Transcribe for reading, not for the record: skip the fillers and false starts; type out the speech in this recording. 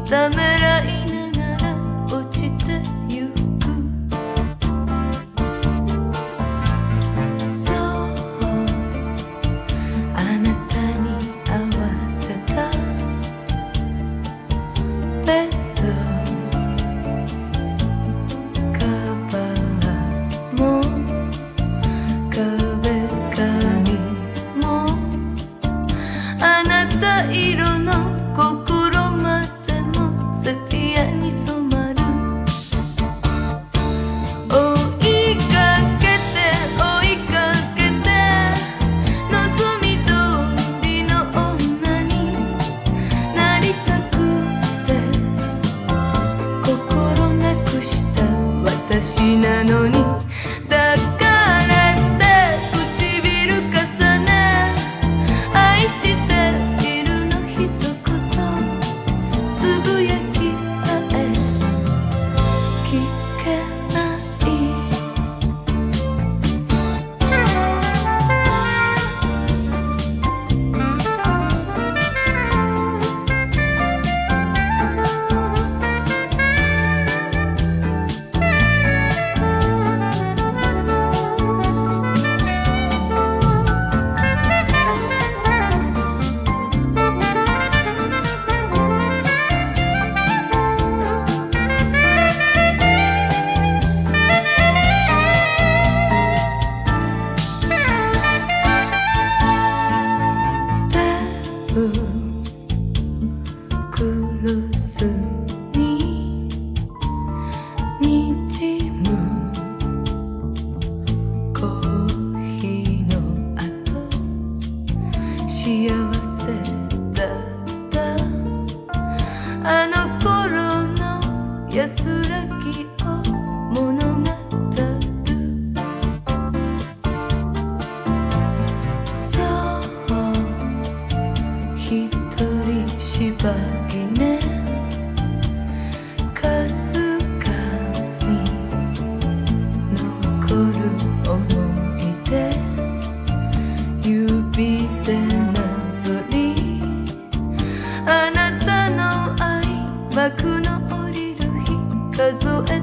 ためらいながら落ちてゆく。そうあなたに合わせたベッドカバーも壁紙もあなた色の心までもセピアに染まる。追いかけて追いかけて望み通りの女になりたくて心なくした私なのに、だからって唇重ね愛しているの一言つぶやきさえ聞けない。クロスににじむコーヒーの後、幸せだったあの頃の安らぎを物語る。そう一人芝居ね、かすかに残る思い出、指でなぞりあなたの愛幕の降りる日数え